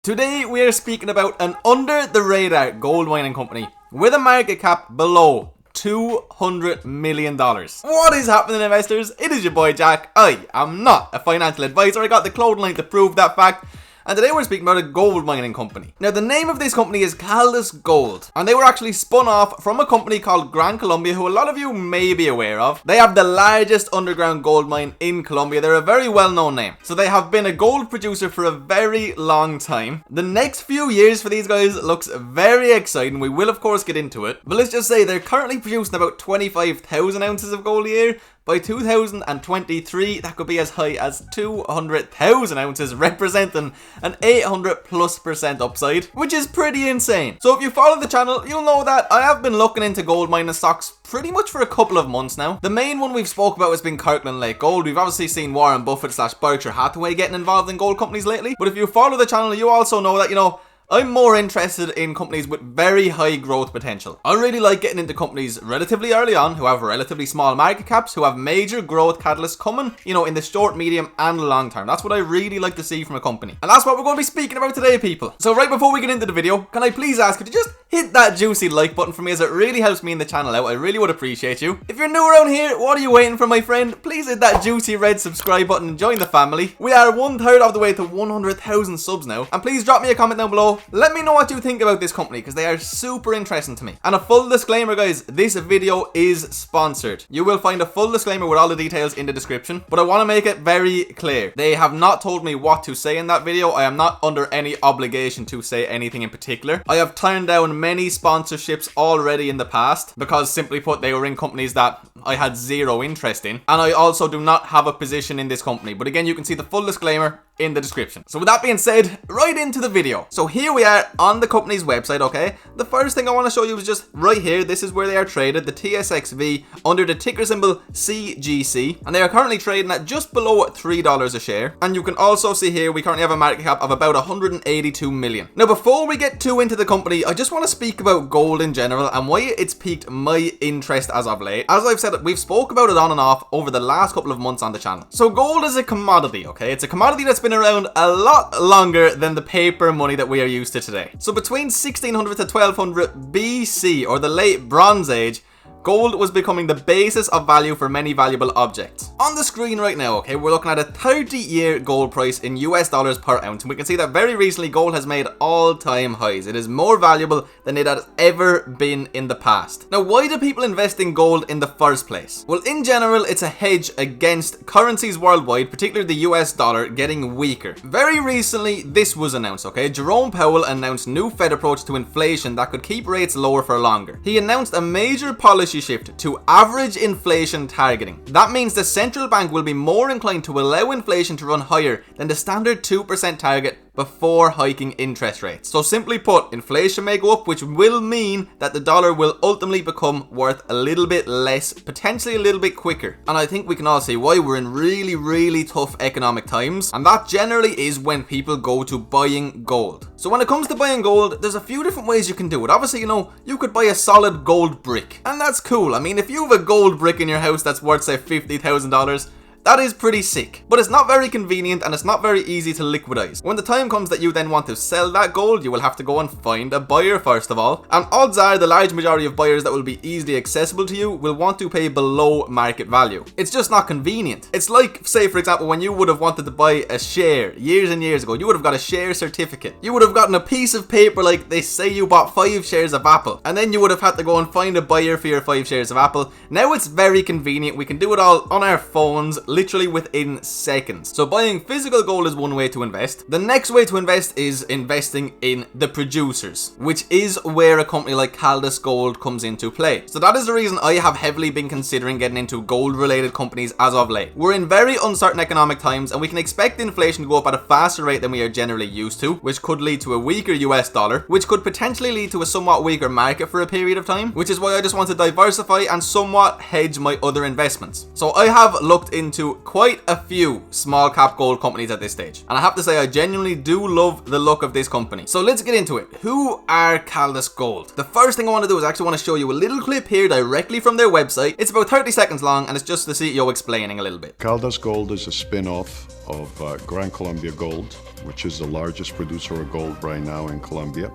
Today we are speaking about an under-the-radar gold mining company with a market cap below $200 million. What is happening, investors? It is your boy Jack. I am not a financial advisor. I got the clothing line to prove that fact. And today we're speaking about a gold mining company. Now the name of this company is Caldas Gold, and they were actually spun off from a company called Gran Colombia, who a lot of you may be aware of. They have the largest underground gold mine in Colombia. They're a very well-known name. So they have been a gold producer for a very long time. The next few years for these guys looks very exciting. We will of course get into it. But let's just say they're currently producing about 25,000 ounces of gold a year. By 2023, that could be as high as 200,000 ounces, representing an 800+% upside, which is pretty insane. So if you follow the channel, you'll know that I have been looking into gold mining stocks pretty much for a couple of months now. The main one we've spoke about has been Kirkland Lake Gold. We've obviously seen Warren Buffett / Berkshire Hathaway getting involved in gold companies lately. But if you follow the channel, you also know that, I'm more interested in companies with very high growth potential. I really like getting into companies relatively early on, who have relatively small market caps, who have major growth catalysts coming, in the short, medium, and long term. That's what I really like to see from a company. And that's what we're going to be speaking about today, people. So right before we get into the video, can I please ask you to just hit that juicy like button for me, as it really helps me in the channel out. I really would appreciate you. If you're new around here, what are you waiting for, my friend? Please hit that juicy red subscribe button and join the family. We are 1/3 of the way to 100,000 subs now. And please drop me a comment down below. Let me know what you think about this company, because they are super interesting to me. And a full disclaimer, guys, this video is sponsored. You will find a full disclaimer with all the details in the description, but I want to make it very clear. They have not told me what to say in that video. I am not under any obligation to say anything in particular. I have turned down many sponsorships already in the past, because simply put, they were in companies that I had zero interest in. And I also do not have a position in this company. But again, you can see the full disclaimer in the description. So with that being said, right into the video. So here we are on the company's website, okay? The first thing I want to show you is just right here. This is where they are traded, the TSXV, under the ticker symbol CGC. And they are currently trading at just below $3 a share. And you can also see here, we currently have a market cap of about 182 million. Now, before we get too into the company, I just want to speak about gold in general and why it's piqued my interest as of late. As I've said, we've spoke about it on and off over the last couple of months on the channel. So gold is a commodity, okay? It's a commodity that's been around a lot longer than the paper money that we are used to today. So between 1600 to 1200 BC, or the late Bronze Age, gold was becoming the basis of value for many valuable objects. On the screen right now, okay, we're looking at a 30-year gold price in US dollars per ounce. And we can see that very recently gold has made all-time highs. It is more valuable than it has ever been in the past. Now, why do people invest in gold in the first place? Well, in general, it's a hedge against currencies worldwide, particularly the US dollar, getting weaker. Very recently, this was announced, okay? Jerome Powell announced new Fed approach to inflation that could keep rates lower for longer. He announced a major policy shift to average inflation targeting. That means the central bank will be more inclined to allow inflation to run higher than the standard 2% target before hiking interest rates. So simply put, inflation may go up, which will mean that the dollar will ultimately become worth a little bit less, potentially a little bit quicker. And I think we can all see why. We're in really, really tough economic times, and that generally is when people go to buying gold. So when it comes to buying gold, there's a few different ways you can do it. Obviously, you could buy a solid gold brick, and that's cool. I mean, if you have a gold brick in your house that's worth, say, $50,000, that is pretty sick, but it's not very convenient and it's not very easy to liquidize. When the time comes that you then want to sell that gold, you will have to go and find a buyer first of all. And odds are the large majority of buyers that will be easily accessible to you will want to pay below market value. It's just not convenient. It's like, say for example, when you would have wanted to buy a share years and years ago, you would have got a share certificate. You would have gotten a piece of paper like they say you bought 5 shares of Apple, and then you would have had to go and find a buyer for your 5 shares of Apple. Now it's very convenient. We can do it all on our phones, literally within seconds. So buying physical gold is one way to invest. The next way to invest is investing in the producers, which is where a company like Caldas Gold comes into play. So that is the reason I have heavily been considering getting into gold related companies as of late. We're in very uncertain economic times, and we can expect inflation to go up at a faster rate than we are generally used to, which could lead to a weaker US dollar, which could potentially lead to a somewhat weaker market for a period of time, which is why I just want to diversify and somewhat hedge my other investments. So I have looked into into quite a few small cap gold companies at this stage. And I have to say, I genuinely do love the look of this company. So let's get into it. Who are Caldas Gold? The first thing I want to do is actually want to show you a little clip here directly from their website. It's about 30 seconds long and it's just the CEO explaining a little bit. Caldas Gold is a spin-off of Gran Colombia Gold, which is the largest producer of gold right now in Colombia.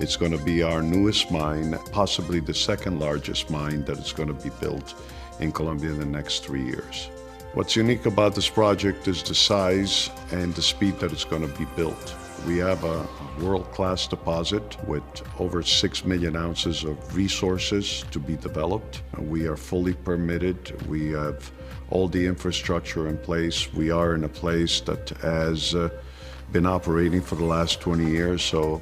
It's going to be our newest mine, possibly the second largest mine that is going to be built in Colombia in the next 3 years. What's unique about this project is the size and the speed that it's going to be built. We have a world-class deposit with over 6 million ounces of resources to be developed. We are fully permitted. We have all the infrastructure in place. We are in a place that has been operating for the last 20 years, so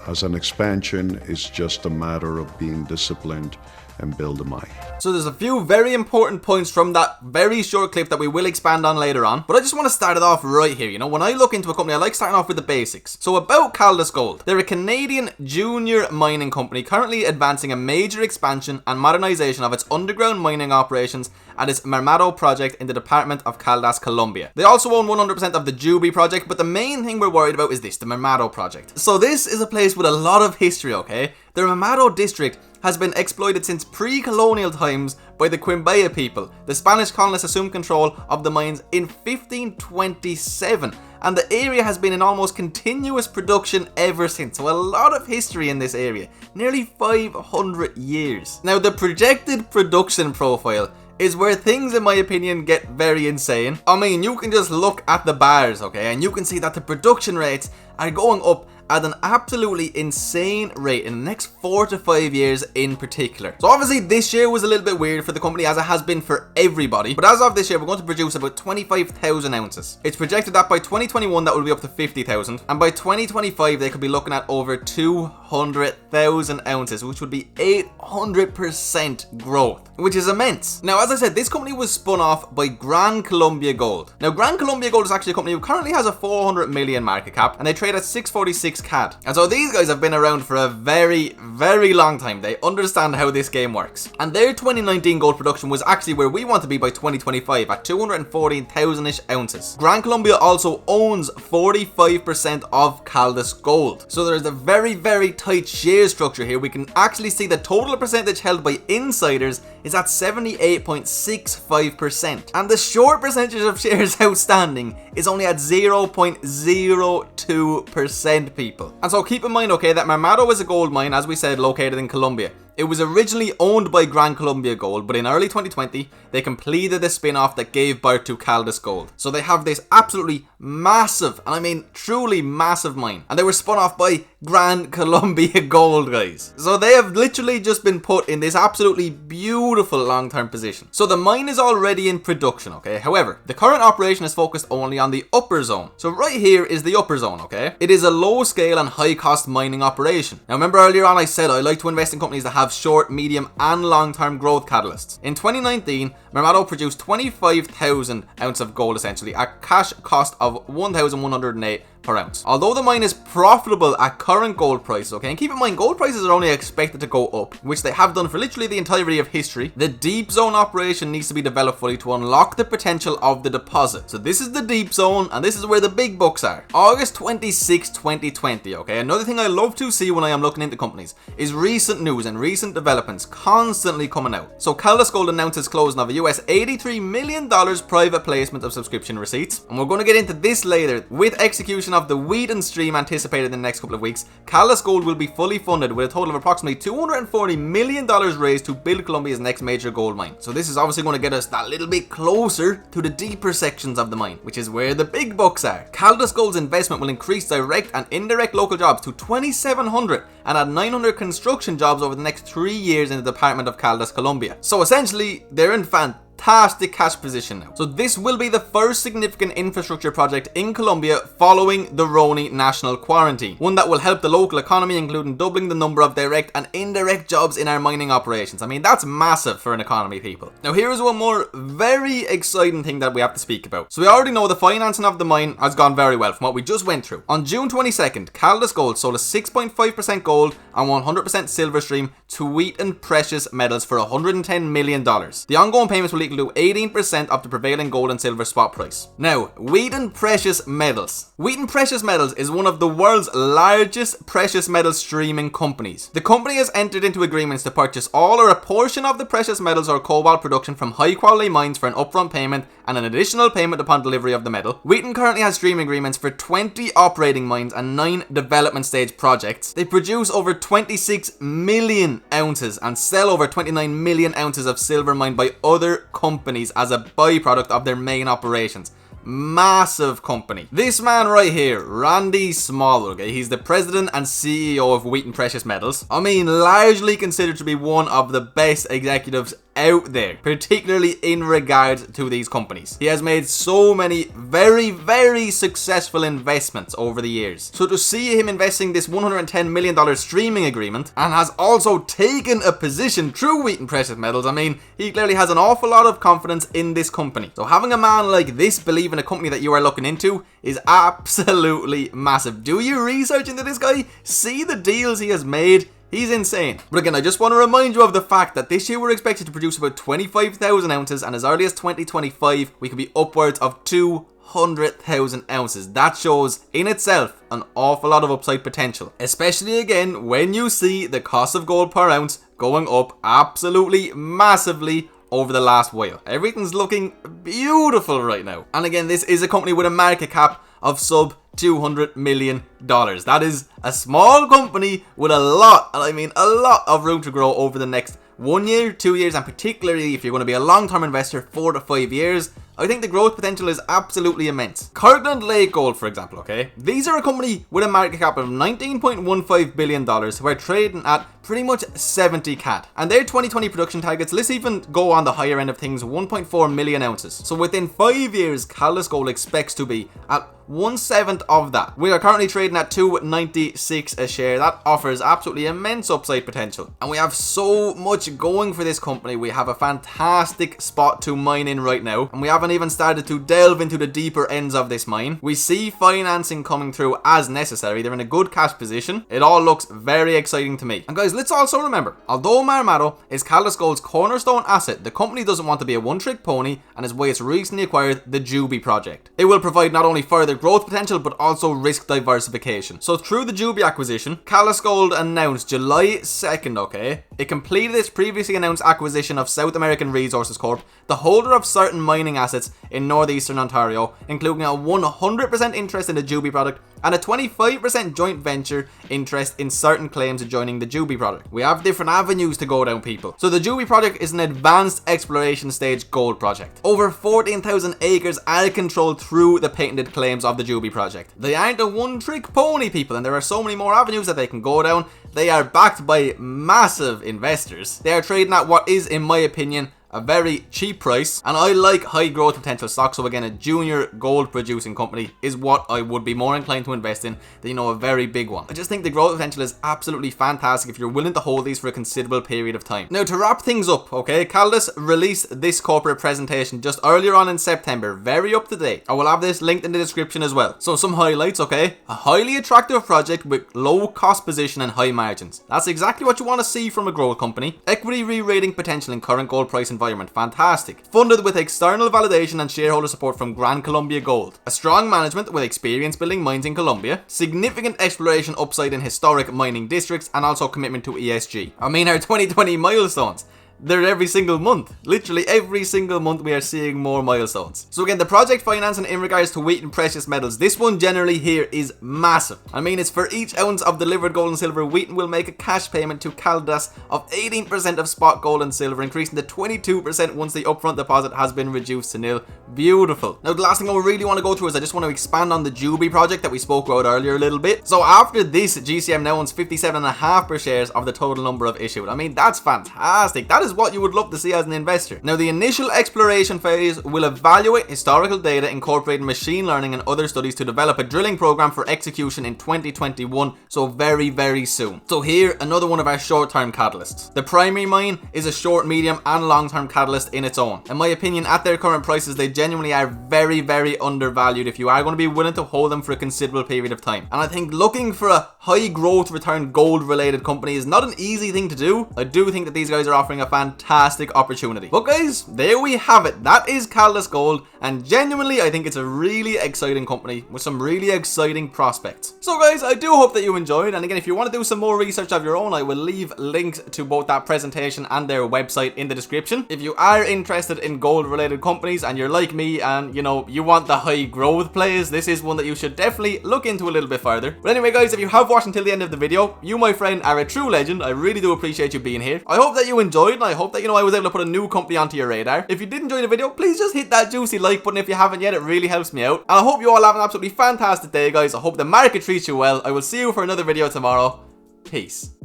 as an expansion, it's just a matter of being disciplined and build a mine. So there's a few very important points from that very short clip that we will expand on later on, but I just want to start it off right here. You know, when I look into a company, I like starting off with the basics. So about Caldas Gold, they're a Canadian junior mining company currently advancing a major expansion and modernization of its underground mining operations at its Marmato project in the department of Caldas, Colombia. They also own 100% of the Juby project, but the main thing we're worried about is this, the Marmato project. So this is a place with a lot of history, okay? The Marmato district has been exploited since pre-colonial times by the Quimbaya people. The Spanish colonists assumed control of the mines in 1527, and the area has been in almost continuous production ever since. So a lot of history in this area, nearly 500 years. Now the projected production profile is where things, in my opinion, get very insane. I mean, you can just look at the bars, okay, and you can see that the production rates are going up at an absolutely insane rate in the next 4 to 5 years in particular. So obviously this year was a little bit weird for the company, as it has been for everybody, but as of this year we're going to produce about 25,000 ounces. It's projected that by 2021 that will be up to 50,000, and by 2025 they could be looking at over 200,000 ounces, which would be 800% growth, which is immense. Now, as I said, this company was spun off by Gran Colombia Gold. Now, Gran Colombia Gold is actually a company who currently has a 400 million market cap, and they trade at 646 CAD. And so these guys have been around for a very, very long time. They understand how this game works. And their 2019 gold production was actually where we want to be by 2025 at 214,000-ish ounces. Gran Colombia also owns 45% of Caldas Gold. So there's a very, very tight share structure here. We can actually see the total percentage held by insiders is at 78.65%. And the short percentage of shares outstanding is only at 0.02%, people. And so keep in mind, okay, that Marmato is a gold mine, as we said, located in Colombia. It was originally owned by Gran Colombia Gold, but in early 2020, they completed the spin-off that gave birth to Caldas Gold. So they have this absolutely massive, and I mean truly massive mine. And they were spun off by Gran Colombia Gold, guys. So they have literally just been put in this absolutely beautiful long-term position. So the mine is already in production, okay? However, the current operation is focused only on the upper zone. So right here is the upper zone, okay? It is a low-scale and high-cost mining operation. Now remember earlier on I said I like to invest in companies that have short, medium and long-term growth catalysts. In 2019, Marmato produced 25,000 ounces of gold essentially at cash cost of 1,108 per ounce. Although the mine is profitable at current gold prices, okay, and keep in mind gold prices are only expected to go up, which they have done for literally the entirety of history, the deep zone operation needs to be developed fully to unlock the potential of the deposit. So this is the deep zone, and this is where the big bucks are. August 26, 2020, okay, another thing I love to see when I am looking into companies is recent news and recent developments constantly coming out. So Caldas Gold announced its closing of a US $83 million private placement of subscription receipts, and we're going to get into this later. With execution of the Wheaton stream anticipated in the next couple of weeks, Caldas Gold will be fully funded with a total of approximately $240 million raised to build Colombia's next major gold mine. So this is obviously going to get us that little bit closer to the deeper sections of the mine, which is where the big bucks are. Caldas Gold's investment will increase direct and indirect local jobs to 2,700 and add 900 construction jobs over the next 3 years in the department of Caldas, Colombia. So essentially, they're in fantastic cash position now. So this will be the first significant infrastructure project in Colombia following the Roni national quarantine. One that will help the local economy, including doubling the number of direct and indirect jobs in our mining operations. I mean, that's massive for an economy, people. Now here is one more very exciting thing that we have to speak about. So we already know the financing of the mine has gone very well from what we just went through. On June 22nd, Caldas Gold sold a 6.5% gold and 100% silver stream to Wheaton Precious Metals for $110 million. The ongoing payments will equal to 18% of the prevailing gold and silver spot price. Now, Wheaton Precious Metals. Wheaton Precious Metals is one of the world's largest precious metal streaming companies. The company has entered into agreements to purchase all or a portion of the precious metals or cobalt production from high quality mines for an upfront payment and an additional payment upon delivery of the metal. Wheaton currently has streaming agreements for 20 operating mines and 9 development stage projects. They produce over 26 million ounces and sell over 29 million ounces of silver mined by other companies as a byproduct of their main operations. Massive company. This man right here, Randy Smallwood, okay, he's the president and CEO of Wheaton Precious Metals. I mean, largely considered to be one of the best executives out there, particularly in regards to these companies. He has made so many very successful investments over the years. So to see him investing this $110 million streaming agreement and has also taken a position through Wheaton Precious Metals, I mean, he clearly has an awful lot of confidence in this company. So having a man like this believe in a company that you are looking into is absolutely massive. Do your research into this guy, see the deals he has made. He's insane. But again, I just want to remind you of the fact that this year we're expected to produce about 25,000 ounces, and as early as 2025 we could be upwards of 200,000 ounces. That shows in itself an awful lot of upside potential, especially again when you see the cost of gold per ounce going up absolutely massively over the last while. Everything's looking beautiful right now. And again, this is a company with a market cap of sub $200 million. That is a small company with a lot, and I mean a lot of room to grow over the next 1 year, 2 years, and particularly if you're going to be a long-term investor, 4 to 5 years. I think the growth potential is absolutely immense. Kirkland Lake Gold, for example, okay? These are a company with a market cap of $19.15 billion who are trading at pretty much 70 CAD. And their 2020 production targets, let's even go on the higher end of things, 1.4 million ounces. So within 5 years, Caldas Gold expects to be at 1/7 of that. We are currently trading at $2.96 a share. That offers absolutely immense upside potential. And we have so much going for this company. We have a fantastic spot to mine in right now, and we haven't even started to delve into the deeper ends of this mine. We see financing coming through as necessary. They're in a good cash position. It all looks very exciting to me. And guys, let's also remember, although Marmato is Caldas Gold's cornerstone asset, the company doesn't want to be a one-trick pony, and is why it's recently acquired the Juby project. It will provide not only further growth potential but also risk diversification. So through the Juby acquisition, Caldas Gold announced July 2nd, okay, it completed its previously announced acquisition of South American Resources Corp, the holder of certain mining assets in northeastern Ontario, including a 100% interest in the Juby product and a 25% joint venture interest in certain claims adjoining the Juby project. We have different avenues to go down, people. So the Juby project is an advanced exploration stage gold project. Over 14,000 acres are controlled through the patented claims of the Juby project. They aren't a one-trick pony, people, and there are so many more avenues that they can go down. They are backed by massive investors. They are trading at what is, in my opinion, a very cheap price, and I like high growth potential stocks. So again, a junior gold producing company is what I would be more inclined to invest in than, you know, a very big one. I just think the growth potential is absolutely fantastic if you're willing to hold these for a considerable period of time. Now, to wrap things up, okay, Caldas released this corporate presentation just earlier on in September, very up to date. I will have this linked in the description as well. So some highlights, okay, a highly attractive project with low cost position and high margins. That's exactly what you want to see from a growth company. Equity re-rating potential in current gold price environment, fantastic. Funded with external validation and shareholder support from Gran Colombia Gold. A strong management with experience building mines in Colombia. Significant exploration upside in historic mining districts, and also commitment to ESG. I mean, our 2020 milestones, they're every single month. Literally every single month we are seeing more milestones. So again, the project financing in regards to Wheaton Precious Metals, this one generally here is massive. I mean, it's for each ounce of delivered gold and silver, Wheaton will make a cash payment to Caldas of 18% of spot gold and silver, increasing to 22% once the upfront deposit has been reduced to nil. Beautiful. Now, the last thing I really want to go through is I just want to expand on the Juby project that we spoke about earlier a little bit. So after this, GCM now owns 57.5% shares of the total number of issued. I mean, that's fantastic. That is what you would love to see as an investor. Now, the initial exploration phase will evaluate historical data, incorporating machine learning and other studies to develop a drilling program for execution in 2021, so very soon. So here, another one of our short-term catalysts. The primary mine is a short, medium and long-term catalyst in its own. In my opinion, at their current prices, they genuinely are very undervalued if you are going to be willing to hold them for a considerable period of time. And I think looking for a high growth return gold related company is not an easy thing to do. I do think that these guys are offering a fantastic opportunity. But guys, there we have it. That is Caldas Gold, and genuinely I think it's a really exciting company with some really exciting prospects. So guys, I do hope that you enjoyed, and again, if you want to do some more research of your own, I will leave links to both that presentation and their website in the description. If you are interested in gold related companies and you're like me and you want the high growth plays, this is one that you should definitely look into a little bit further. But anyway guys, if you have watched until the end of the video, you my friend are a true legend. I really do appreciate you being here. I hope that you enjoyed, and I hope that I was able to put a new company onto your radar. If you did enjoy the video, please just hit that juicy like button if you haven't yet. It really helps me out. And I hope you all have an absolutely fantastic day guys. I hope the market treats you well. I will see you for another video tomorrow. Peace.